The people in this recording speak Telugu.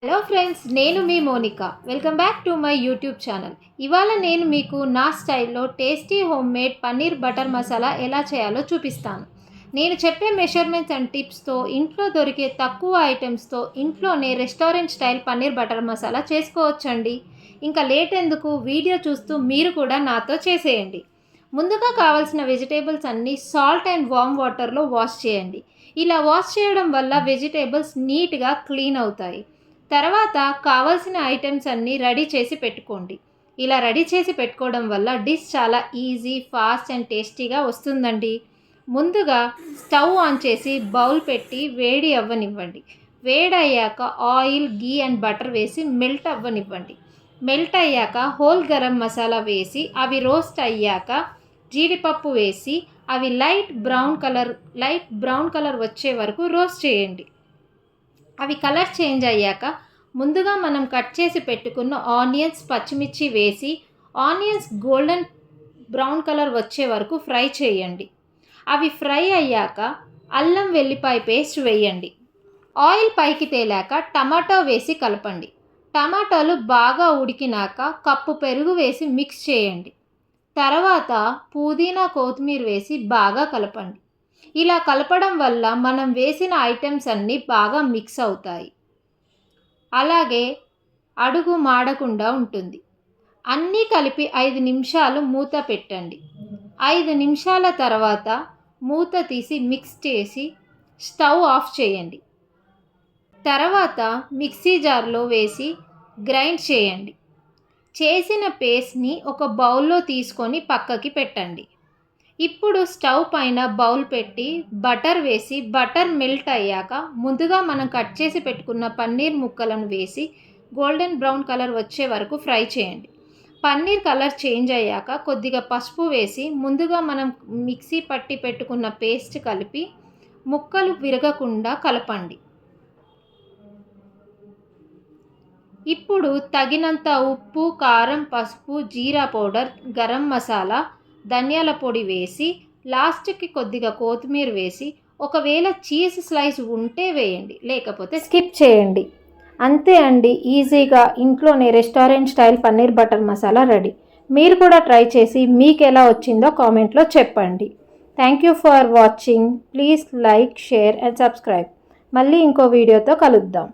హలో ఫ్రెండ్స్, నేను మీ Monika. Welcome back to my YouTube channel. ఇవాళ నేను మీకు నా స్టైల్లో tasty home made paneer butter masala ఎలా చేయాలో చూపిస్తాను. నేను చెప్పే మెషర్మెంట్స్ అండ్ టిప్స్తో ఇంట్లో దొరికే తక్కువ ఐటమ్స్తో ఇంట్లోనే restaurant style paneer butter masala చేసుకోవచ్చండి. ఇంకా లేట్ ఎందుకు, వీడియో చూస్తూ మీరు కూడా నాతో చేసేయండి. ముందుగా కావాల్సిన వెజిటేబుల్స్ అన్నీ సాల్ట్ అండ్ వామ్ వాటర్లో వాష్ చేయండి. ఇలా వాష్ చేయడం వల్ల వెజిటేబుల్స్ నీట్గా క్లీన్ అవుతాయి. తర్వాత కావాల్సిన ఐటమ్స్ అన్నీ రెడీ చేసి పెట్టుకోండి. ఇలా రెడీ చేసి పెట్టుకోవడం వల్ల డిష్ చాలా ఈజీ, ఫాస్ట్ అండ్ టేస్టీగా వస్తుందండి. ముందుగా స్టవ్ ఆన్ చేసి బౌల్ పెట్టి వేడి అవ్వనివ్వండి. వేడయ్యాక ఆయిల్, గీ అండ్ బటర్ వేసి మెల్ట్ అవ్వనివ్వండి. మెల్ట్ అయ్యాక హోల్ గరం మసాలా వేసి అవి రోస్ట్ అయ్యాక జీడిపప్పు వేసి అవి లైట్ బ్రౌన్ కలర్ వచ్చే వరకు రోస్ట్ చేయండి. అవి కలర్ చేంజ్ అయ్యాక ముందుగా మనం కట్ చేసి పెట్టుకున్న ఆనియన్స్, పచ్చిమిర్చి వేసి ఆనియన్స్ గోల్డెన్ బ్రౌన్ కలర్ వచ్చే వరకు ఫ్రై చేయండి. అవి ఫ్రై అయ్యాక అల్లం వెల్లిపాయ పేస్ట్ వేయండి. ఆయిల్ పైకి తేలాక టమాటో వేసి కలపండి. టమాటాలు బాగా ఉడికినాక కప్పు పెరుగు వేసి మిక్స్ చేయండి. తర్వాత పుదీనా, కొత్తిమీర వేసి బాగా కలపండి. ఇలా కలపడం వల్ల మనం వేసిన ఐటమ్స్ అన్నీ బాగా మిక్స్ అవుతాయి. అలాగే అడుగు మాడకుండా ఉంటుంది. అన్నీ కలిపి 5 నిమిషాలు మూత పెట్టండి. 5 నిమిషాల తర్వాత మూత తీసి మిక్స్ చేసి స్టవ్ ఆఫ్ చేయండి. తర్వాత మిక్సీ జార్లో వేసి గ్రైండ్ చేయండి. చేసిన పేస్ట్ని ఒక బౌల్లో తీసుకొని పక్కకి పెట్టండి. ఇప్పుడు స్టవ్ పైన బౌల్ పెట్టి బటర్ వేసి బటర్ మెల్ట్ అయ్యాక ముందుగా మనం కట్ చేసి పెట్టుకున్న పన్నీర్ ముక్కలను వేసి గోల్డెన్ బ్రౌన్ కలర్ వచ్చే వరకు ఫ్రై చేయండి. పన్నీర్ కలర్ చేంజ్ అయ్యాక కొద్దిగా పసుపు వేసి ముందుగా మనం మిక్సీ పట్టి పెట్టుకున్న పేస్ట్ కలిపి ముక్కలు విరగకుండా కలపండి. ఇప్పుడు తగినంత ఉప్పు, కారం, పసుపు, జీరా పౌడర్, గరం మసాలా, ధనియాల పొడి వేసి లాస్ట్కి కొద్దిగా కొత్తిమీర వేసి ఒకవేళ చీజ్ స్లైస్ ఉంటే వేయండి, లేకపోతే స్కిప్ చేయండి. అంతే అండి, ఈజీగా ఇంట్లోనే restaurant style paneer butter masala ready. మీరు కూడా ట్రై చేసి మీకు ఎలా వచ్చిందో కామెంట్లో చెప్పండి. Thank you for watching. Please like, share and subscribe. మళ్ళీ ఇంకో వీడియోతో కలుద్దాం.